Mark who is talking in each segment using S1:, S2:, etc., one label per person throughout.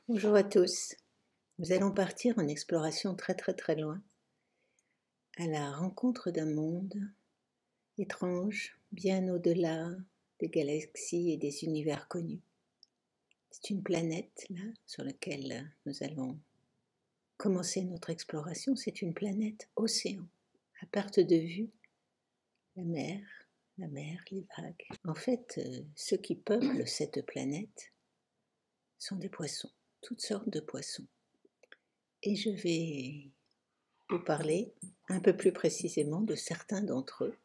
S1: Bonjour à tous. Nous allons partir en exploration très loin, à la rencontre d'un monde étrange, bien au-delà des galaxies et des univers connus. C'est une planète, là, sur laquelle nous allons commencer notre exploration. C'est une planète océan, à perte de vue, la mer, les vagues. En fait, ceux qui peuplent cette planète sont des poissons, toutes sortes de poissons. Et je vais vous parler un peu plus précisément de certains d'entre eux,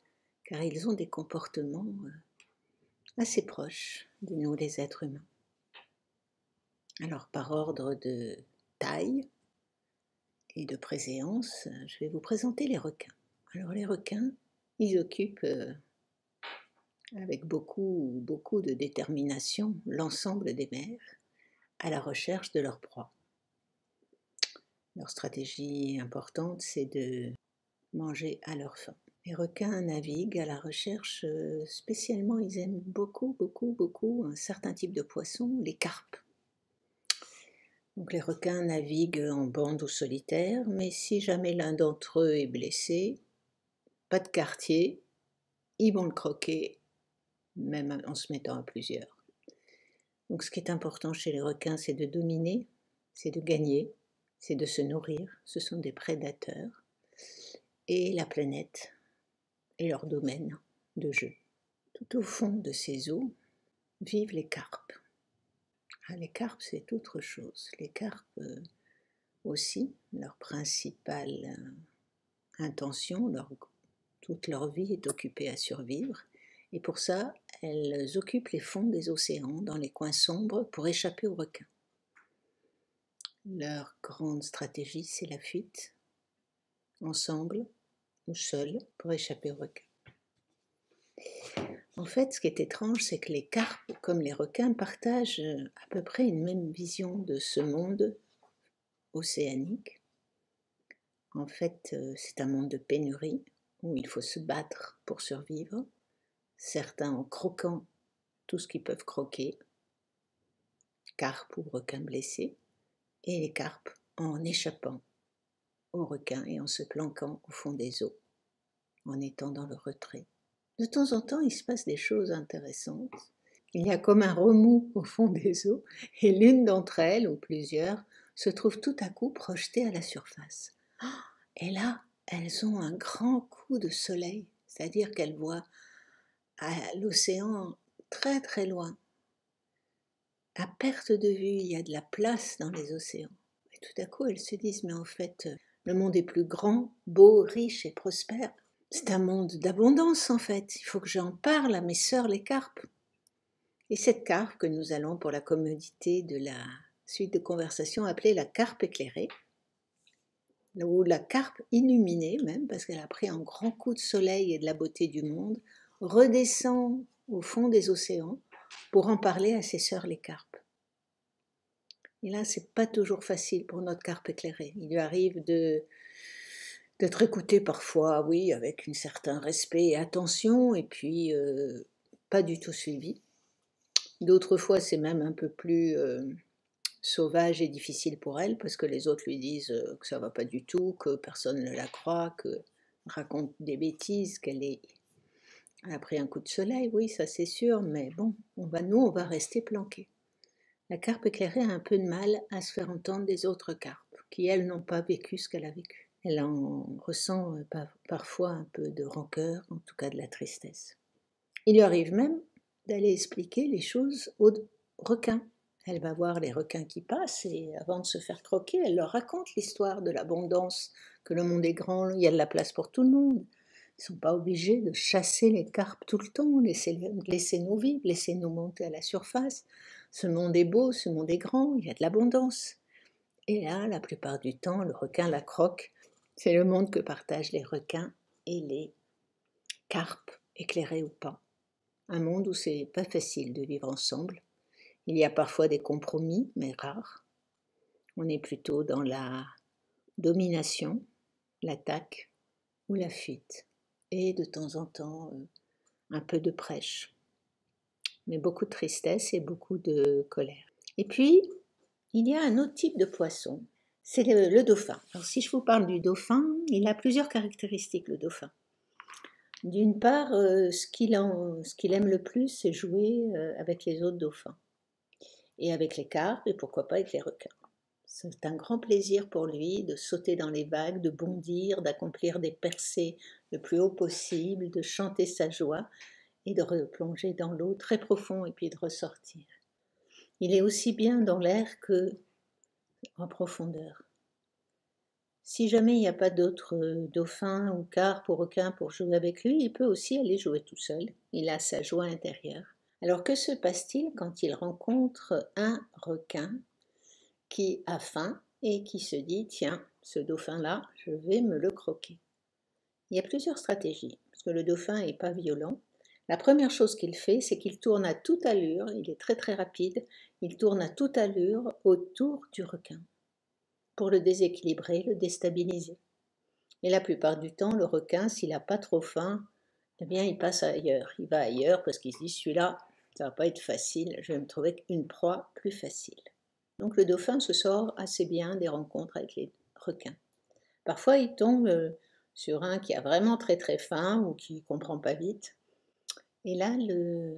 S1: car ils ont des comportements assez proches de nous les êtres humains. Alors par ordre de taille et de préséance, je vais vous présenter les requins. Alors les requins, ils occupent avec beaucoup de détermination l'ensemble des mers à la recherche de leur proie. Leur stratégie importante, c'est de manger à leur faim. Les requins naviguent à la recherche, spécialement ils aiment beaucoup un certain type de poisson, les carpes. Donc les requins naviguent en bande ou solitaire, mais si jamais l'un d'entre eux est blessé, pas de quartier, ils vont le croquer, même en se mettant à plusieurs. Donc ce qui est important chez les requins, c'est de dominer, c'est de gagner, c'est de se nourrir, ce sont des prédateurs, et la planète est leur domaine de jeu. Tout au fond de ces eaux vivent les carpes. Les carpes, c'est autre chose. Les carpes aussi, leur principale intention, toute leur vie est occupée à survivre. Et pour ça, elles occupent les fonds des océans, dans les coins sombres, pour échapper aux requins. Leur grande stratégie, c'est la fuite, ensemble ou seuls, pour échapper aux requins. En fait, ce qui est étrange, c'est que les carpes, comme les requins, partagent à peu près une même vision de ce monde océanique. En fait, c'est un monde de pénurie, où il faut se battre pour survivre, certains en croquant tout ce qu'ils peuvent croquer, carpes ou requins blessés, et les carpes en échappant aux requins et en se planquant au fond des eaux, en étant dans le retrait. De temps en temps, il se passe des choses intéressantes. Il y a comme un remous au fond des eaux, et l'une d'entre elles, ou plusieurs, se trouve tout à coup projetée à la surface. Et là, elles ont un grand coup de soleil, c'est-à-dire qu'elles voient l'océan très loin. À perte de vue, il y a de la place dans les océans. Et tout à coup, elles se disent, mais en fait, le monde est plus grand, beau, riche et prospère. C'est un monde d'abondance, en fait. Il faut que j'en parle à mes sœurs les carpes. Et cette carpe que nous allons, pour la commodité de la suite de conversation, appeler la carpe éclairée, ou la carpe illuminée même, parce qu'elle a pris un grand coup de soleil et de la beauté du monde, redescend au fond des océans pour en parler à ses sœurs les carpes. Et là, c'est pas toujours facile pour notre carpe éclairée. Il lui arrive d'être écoutée parfois, oui, avec un certain respect et attention, et puis pas du tout suivie. D'autres fois, c'est même un peu plus sauvage et difficile pour elle, parce que les autres lui disent que ça va pas du tout, que personne ne la croit, qu'elle raconte des bêtises, qu'elle a pris un coup de soleil, oui, ça c'est sûr, mais bon, on va rester planqués. La carpe éclairée a un peu de mal à se faire entendre des autres carpes, qui elles n'ont pas vécu ce qu'elle a vécu. Elle en ressent parfois un peu de rancœur, en tout cas de la tristesse. Il lui arrive même d'aller expliquer les choses aux requins. Elle va voir les requins qui passent et avant de se faire croquer, elle leur raconte l'histoire de l'abondance, que le monde est grand, il y a de la place pour tout le monde. Ils ne sont pas obligés de chasser les carpes tout le temps, laissez-nous vivre, laissez-nous monter à la surface. Ce monde est beau, ce monde est grand, il y a de l'abondance. Et là, la plupart du temps, le requin la croque. C'est le monde que partagent les requins et les carpes, éclairées ou pas. Un monde où c'est pas facile de vivre ensemble. Il y a parfois des compromis, mais rares. On est plutôt dans la domination, l'attaque ou la fuite. Et de temps en temps, un peu de prêche. Mais beaucoup de tristesse et beaucoup de colère. Et puis, Il y a un autre type de poisson, c'est le dauphin. Alors, si je vous parle du dauphin, il a plusieurs caractéristiques, le dauphin. D'une part, ce qu'il aime le plus, c'est jouer avec les autres dauphins, et avec les carpes, et pourquoi pas avec les requins. C'est un grand plaisir pour lui de sauter dans les vagues, de bondir, d'accomplir des percées le plus haut possible, de chanter sa joie et de replonger dans l'eau très profond et puis de ressortir. Il est aussi bien dans l'air que en profondeur. Si jamais il n'y a pas d'autres dauphins ou carpes ou requins pour jouer avec lui, il peut aussi aller jouer tout seul. Il a sa joie intérieure. Alors que se passe-t-il quand il rencontre un requin qui a faim et qui se dit « Tiens, ce dauphin-là, je vais me le croquer ». Il y a plusieurs stratégies, parce que le dauphin n'est pas violent. La première chose qu'il fait, c'est qu'il tourne à toute allure, il est très très rapide, il tourne à toute allure autour du requin pour le déséquilibrer, le déstabiliser. Et la plupart du temps, le requin, s'il n'a pas trop faim, eh bien il passe ailleurs. Il va ailleurs parce qu'il se dit « Celui-là, ça va pas être facile, je vais me trouver une proie plus facile ». Donc le dauphin se sort assez bien des rencontres avec les requins. Parfois, il tombe sur un qui a vraiment très très faim ou qui ne comprend pas vite. Et là, le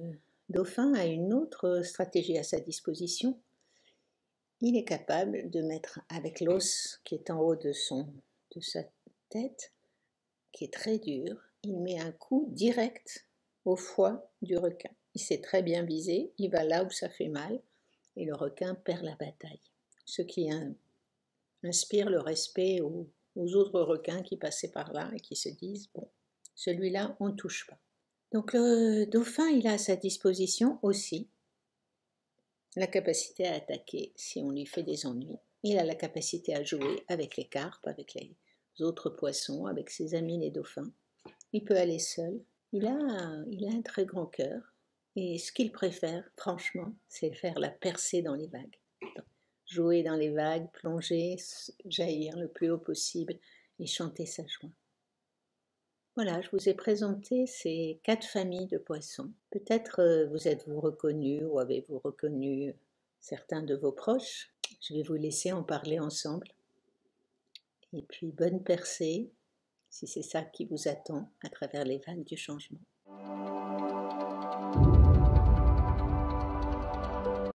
S1: dauphin a une autre stratégie à sa disposition. Il est capable de mettre avec l'os qui est en haut de sa tête, qui est très dur, il met un coup direct au foie du requin. Il sait très bien viser, il va là où ça fait mal, et le requin perd la bataille. Ce qui inspire le respect aux autres requins qui passaient par là et qui se disent « bon, celui-là, on ne touche pas ». Donc le dauphin, il a à sa disposition aussi la capacité à attaquer si on lui fait des ennuis. Il a la capacité à jouer avec les carpes, avec les autres poissons, avec ses amis les dauphins. Il peut aller seul. Il a un très grand cœur. Et ce qu'il préfère, franchement, c'est faire la percée dans les vagues. Jouer dans les vagues, plonger, jaillir le plus haut possible et chanter sa joie. Voilà, je vous ai présenté ces 4 familles de poissons. Peut-être vous êtes-vous reconnus ou avez-vous reconnu certains de vos proches. Je vais vous laisser en parler ensemble. Et puis bonne percée, si c'est ça qui vous attend à travers les vagues du changement.